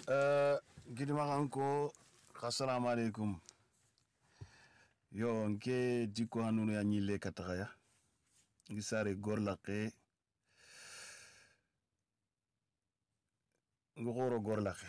Gidimakanko, assalamu alaikum. Yo, nke diko hanunu ya nyile katakaya. Gisare gorlake. Ngoro gorlake.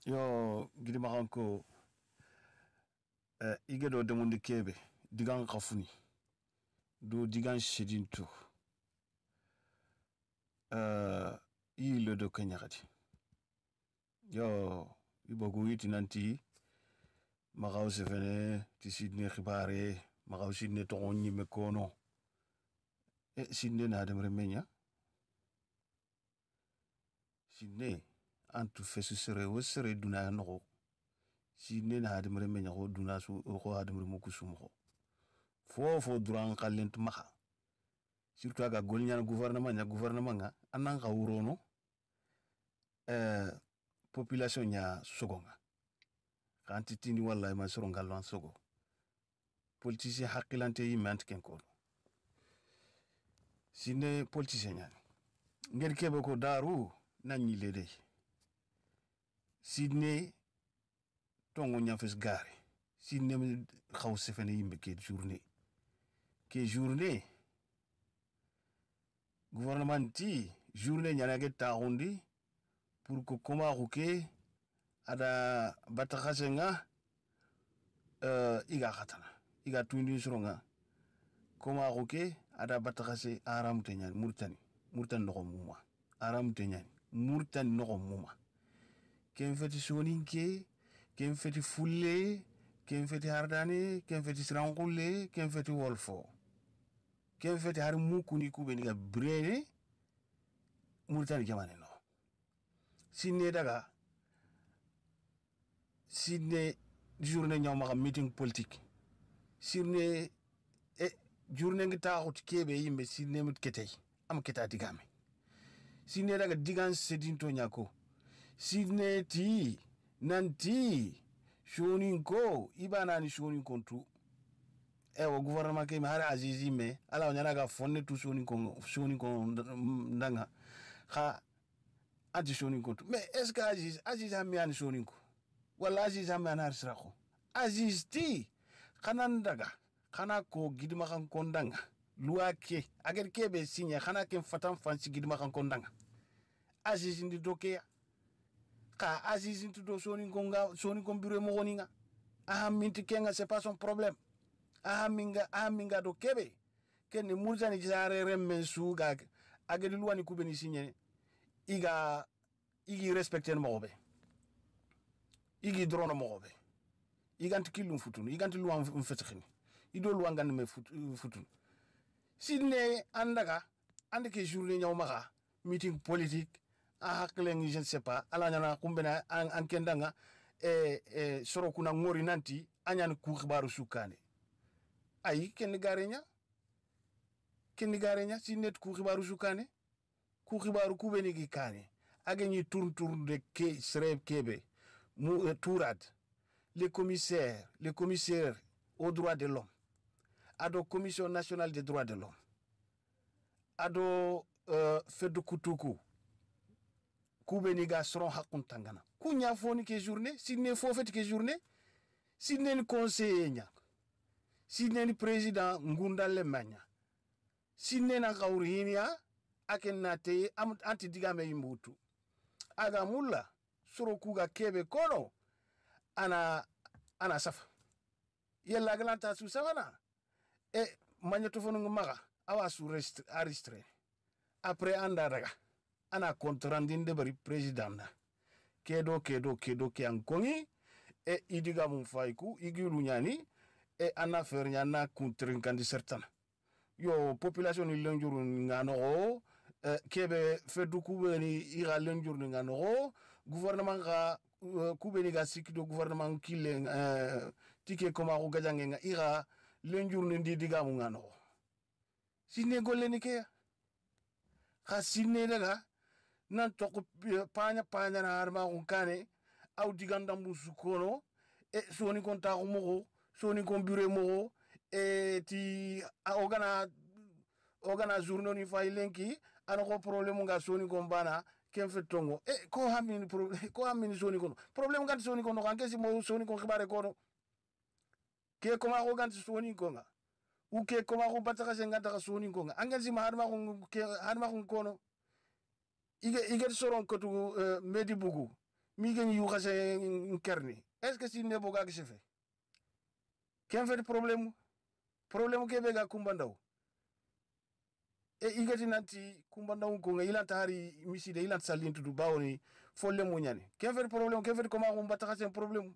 Yo, gidimakanko, igedo demundi kebe, digan kafuni. Do digan shedinto. Ile do kenyakati. Yo, ibogu iti nanti magaw sefene ti sidne khibare magaw sidne to onni me kono sidne na dem remenya sidne antu fesu sere wo sere duna no sidne na dem remenya ko duna su ko adam remo kusumo fofo duran kallent maha surtout aga golnya gouvernement nga anan ka wurono population nya sogonga kanti tindi wallahi ma soro ngalwan sogo politicien hakilante yi ment ken ko sine politicien nya ngel kebe ko daru nanyi lede sidne tongo nya fes gare sidne khawse fene yimbe ke journée gouvernement ti journée nya nage taondi pour que koma ruke ada batakhasenga iga khatana iga tuindi suronga koma ruke ada batakhase aram tenyani murtani no muma aram tenyani murtani no muma ken feti soninke ken feti fulle ken feti hardane ken feti srangulle ken feti wolfo ken feti har mukuni kubeni ga brene murtani jamane no Sidne daga Sidne journée nyama meeting politique Sidne journée ngita xut kebe yimbe Sidne mut ketay am keta digame Sidne daga digan sedinto nyako Sidne ti nanti shoninko ibana ni shoninko tu wo gouvernement ke har azizi me ala nyana ga fonne tu shoninko ndanga kha anti shoninko mais est-ce que Aziz hamian shoninko wala Aziz hamian arsrako Aziz ti kanan daga kana ko gidima kan kondanga luake ager kebe signé kana ken fatan fansi gidima kan kondanga Aziz ndi dokeya ka Aziz ndi do shoninko bureau mo goninga minti kenga c'est pas son problème minga do kebe ken ni mulzani jare remme suga ager luwani kubeni signé igi respecter mogobe igi drono mogobe iganti kilum futunu iganti luwan mfetkhini ido luwan gan me futunu sidne andake journée nyawmaga meeting politique haklen je ne sais pas ala nyana kumbena ankendanga soro kuna ngori nanti anyan ku khibaru sukane ay ken garenya sidne ku khibaru sukane ku khibaru kubeni gi kane ageni tour de sreb kebe tourad les commissaires aux droits de l'homme ado commission nationale des droits de l'homme ado fedu kutuku kubeni ga sron hakun tangana kunya foni ke journée sidne fofet ke journée sidne ni conseiller nya sidne ni président ngunda lemanya sidne na gawrinia akenate anti digame yimbutu aga mulla soro kuga kebe kono ana safa yella galanta su savana magneto fonu maga awa su arrestre après anda daga ana contrandinde bari président na kedo ke ankongi idiga mum fayku igilu nyani ana fer nyana contre kandi certain yo population ni lenjuru ngano kebe fedu kubeni ira lenjuru ngano gouvernement ga kubeni ga sikdo gouvernement kille tike koma ko gajange nga ira lenjuru ndi diga mu ngano sine golle ni ke kha sine daga nan to panya na arma ko kane aw diganda mbusu kono soni kon ta ko mo soni kon bureau mo ti ogana journée ni fay lenki ana ko problème nga soni kon bana ken fe tongo ko hamini problème ko hamini soni kono problème ganti soni kono kan kesi mo soni ko khibare kono ke ko ma ko ganti soni ko nga u ke ko ma ko bataka se ngata soni ko nga angen si ma harma ko ke harma ko kono ige soron ko tu medi bugu mi gen yu xase nkerni est ce que si ne boga ke se fait ken fe problème ke be ga kumbandaw igati nanti kumbandaw ko nga ilanta hari miside ilanta salintu du bawoni folle mo nyane ken fe problème ken fe ko ma ko bataka se problème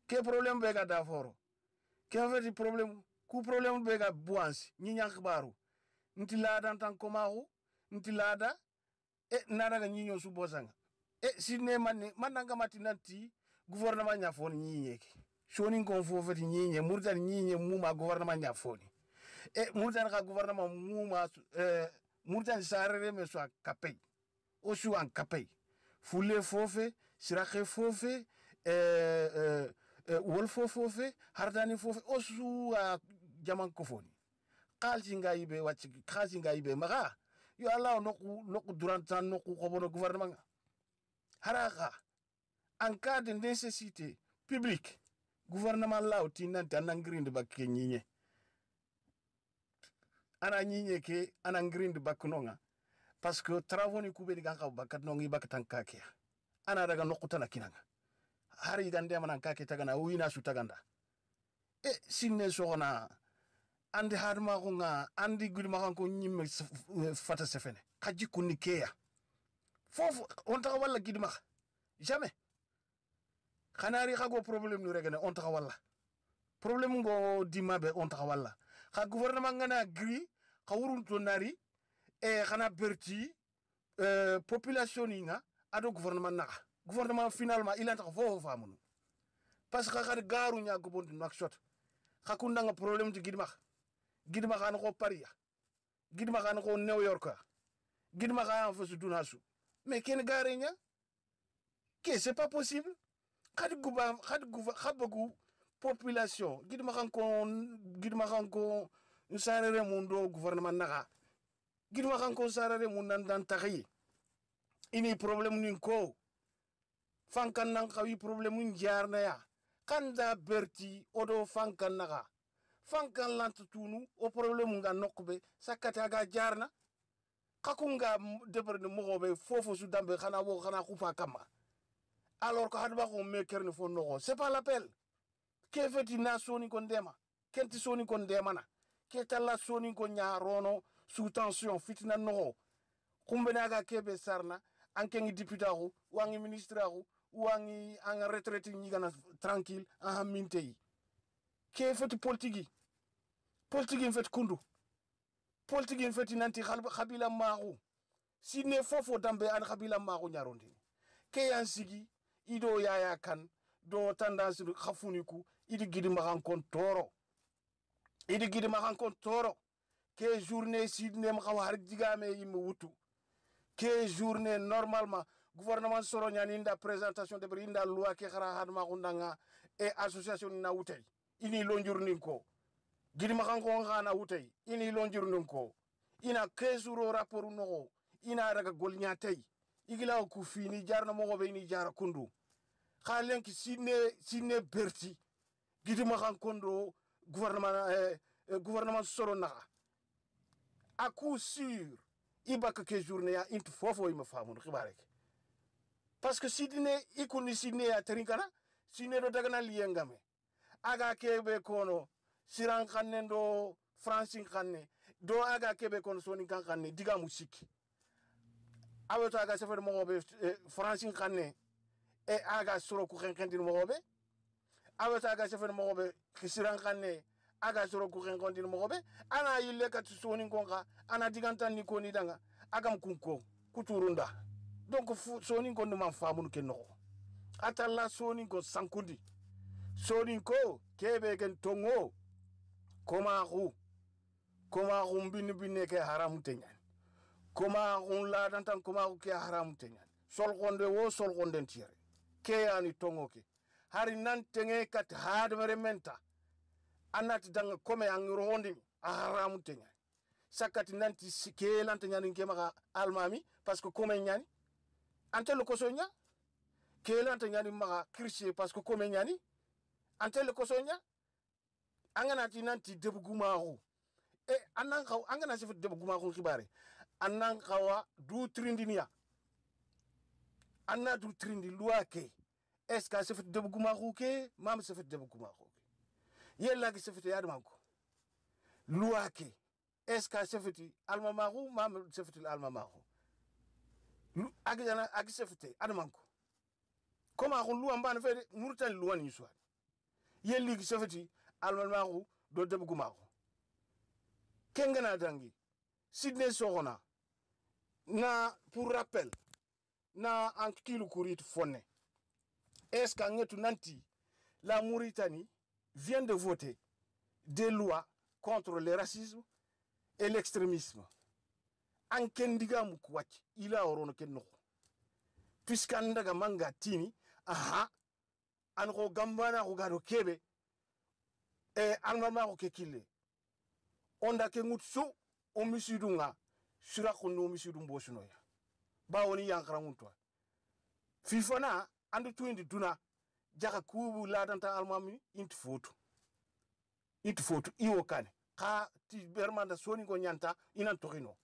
ke problème be ga da foro ken fe problème ku problème be ga buansi ñi ñank baru nti lada tan ko ma ko nti lada nada ga ñi ñoo su bosanga si ne mananga mati nanti gouvernement nya fon ñi ñeke shoni ko fo fati ñi ñe murtan ñi ñe muma gouvernement nya foni murtan ka gouvernement muma murtan sarere me so kapay o su an kapay fule fofe siraxe fofe wol fofe hardani fofe o su jaman ko foni xalsi nga yibe wacc xalsi nga yibe maga yo allah noku durant tan noku ko bono gouvernement haraka en cas de nécessité publique gouvernement law tinante anangrind bakke ñiñe ana ñiñe ke anangrind baknonga parce que travaux ni kubedi ganka bakat nongi bakatan kake ana daga nokutana kinanga hari gande manan kake tagana wina su taganda sinne sogona andi harma ko nga andi gudma ko nyimme fata sefene kaji kunni keya fofu on ta wala gidma jamais khanari khago problème nu regene on ta wala problème go dimabe on ta wala kha gouvernement ngana gri khawurun to nari khana berti population nga ado gouvernement finalement il anta fo famunu parce que khad garu nya go bondu nak shot khakunda nga problème ti gidma khana ko paria gidma khana ko New York gidma khana fo su dunasu mais ken gare nya que c'est pas possible khabagu population gidma khan ko sarere mundo gouvernement naga gidma khan ko sarere mun nan dan taxi ini problème nin ko fankan nan xawi problème mun jarna ya kanda berti odo fankan naga fankan lantutunu o problème nga nokbe sakata ga jarna kakunga debrne mogobe fofo su dambe xana wo xana xufa kama alors que hadba ko mekerne fo no c'est pas l'appel ke feti na soni kon dema kenti soni kon dema na ke talla soni kon nyarono sous tension fitina no kumbena ga kebe sarna anke ngi député ko wangi ministre ko wangi an retraité ni gana tranquille en mintey ke feti politique fet kundu politique feti nanti khabila maru sine fofo dambe an khabila maru nyarondi ke yansigi ido yaya kan do tendance khafuniku idi gidi makan kon toro ke journée sidne ma xawar digame yim wutu ke journée normalement gouvernement soro nyani nda présentation de brinda loi ke khara hadma kundanga et association na wutay ini lonjurnin ko gidi makan ko ngana wutay ini lonjurnin ko ina 15 jours rapport no ina daga golnya tay igila ku fini jarna mo be ni jara kundu khalen ki sinne berti gidi makan kondo gouvernement soro na à coup sûr ibaka ke journée ya int fofo ima famun khibarek parce que sidine ikuni sidine ya trinkana sidine do daga na liyengame aga kebe kono siran khanne do francine khanne do aga kebe kono soni khanne diga musiki aweto aga sefer mo be francine khanne e aga soro ku khenkendin mo be aweto aga sefer mo be siran khanne aga soro ku khenkendin mo be ana yille kat soni konga ana digantan ni koni danga agam kunko kuturunda donc soni ko man famun ke no atalla soni ko sankundi soni ko kebe gen tongo koma binne ke haram tenyan koma la dantan koma ke haram tenyan sol gonde tiere ke ani tongo ke hari nan tenge kat hadmere menta anati danga kome an rondi haram tenyan sakati nanti ke lanta nyani ke maka almami parce que comme nyani ante le kosonya ke lanta nyani maka kirche parce que comme nyani ante le kosonya angana ti nanti debugumaru e anan kaw angana se debugumaru khibare anan kawa du trindinia anna du trindi luake est-ce que se fait debugumaru ke mam se fait debugumaru yella ki se fait yadmanko luake est-ce que se fait alma maru mam se fait alma maru agana agi se fait admanko comment on lu ambane fede murtan luwani so yelli ki se fait alma maru do debugumaru kengana dangi Sidney Sogona na pour rappel na ankilu kurit fonne est-ce que nanti la Mauritanie vient de voter des lois contre le racisme et l'extrémisme. En kendigam kwach ila orono kenno. Puisqu'andaga manga tini aha anro gambana rogado kebe e almama ro kekile. Onda ke ngutsu o misidunga sura kono misidum bosunoya. Ba woni yankara nguntwa. Fifona andu tuindi duna jaka kubu ladanta almami intu fotu iwo kane ka ti bermanda soni go nyanta inan torino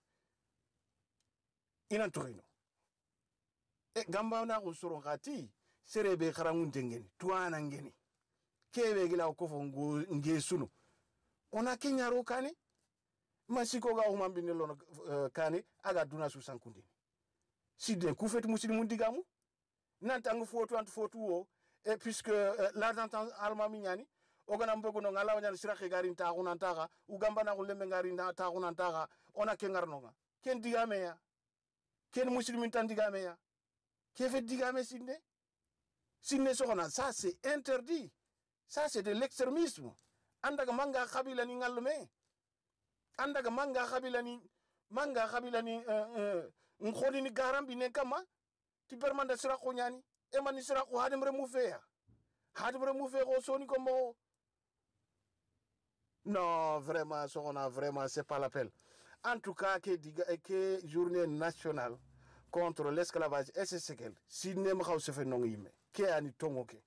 e gamba na ko soro gati serebe kharangun dengeni tuana ngeni kebe gila ko fo ngesunu ona kenyaro kane masiko ga umambi ne lono kane aga duna su sankundini sidde ku fet muslimu digamu nantangu fotu wo et puisque l'argent almami nyani ogana mbogo no ngala wanyana sirake garin ta hunantaka ugamba na kulembe garin ta hunantaka ona kengarnonga ken digame ya ken muslimin tan digame ya ke fait digame sinne sokona ça c'est interdit ça c'est de l'extrémisme andaga manga khabila ni ngalme andaga manga khabila ni ngkholi ni garambi ne kama ti permanda sirako nyani e mani sirako hadem remouver ko soni comme non vraiment vraiment c'est pas l'appel en tout cas que journée nationale contre l'esclavage SSKL si nem xaw se fait non yime ke ani tongoke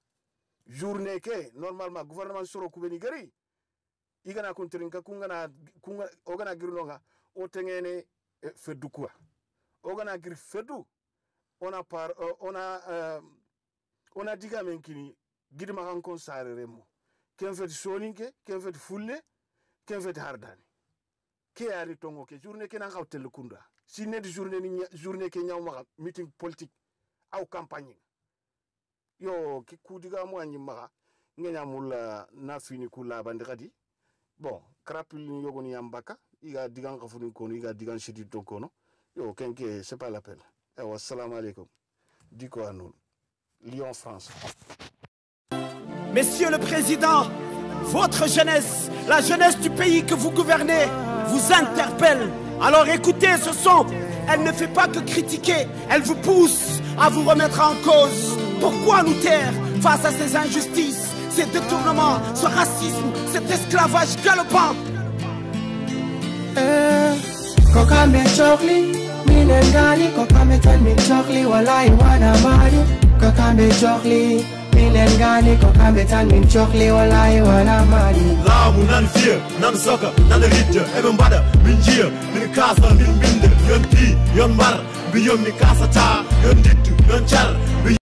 journée ke normalement gouvernement soro kubeni gari igana kontrinka kunga ogana girnonga o tengene feddu quoi ogana gir feddu on a diga men kini gidma kan kon sare remo ken fet soninke ken fet fulle ken fet hardani ke ari tongo ke journée ke nan xawtel kunda si ne di journée ke ñaw ma meeting politique aw campagne yo ki ku diga mo anyi ma ngenya mul na fini kula bandi khadi bon krapil ni yogoni yambaka iga digan xafuni kono iga digan shidi to kono yo kenke c'est pas l'appel assalamu alaikum diko anou Lyon France. Monsieur le Président, votre jeunesse, la jeunesse du pays que vous gouvernez, vous interpelle. Alors écoutez ce son, elle ne fait pas que critiquer, elle vous pousse à vous remettre en cause. Pourquoi nous taire face à ces injustices, ces détournements, ce racisme, cet esclavage galopant? Kokame Chokli, Minengani, Kokame Tanmin Chokli, Walai Wanamari, Kokame Chokli. Minengani Kokame Tanmin Chokli, Walai Wanamari. Lamu nan fear, nan soka, nan ridge, even bada, min cheer, min casa, min binde, yon tea, yon mar, beyond mi casa ta, yon dittu, yon char.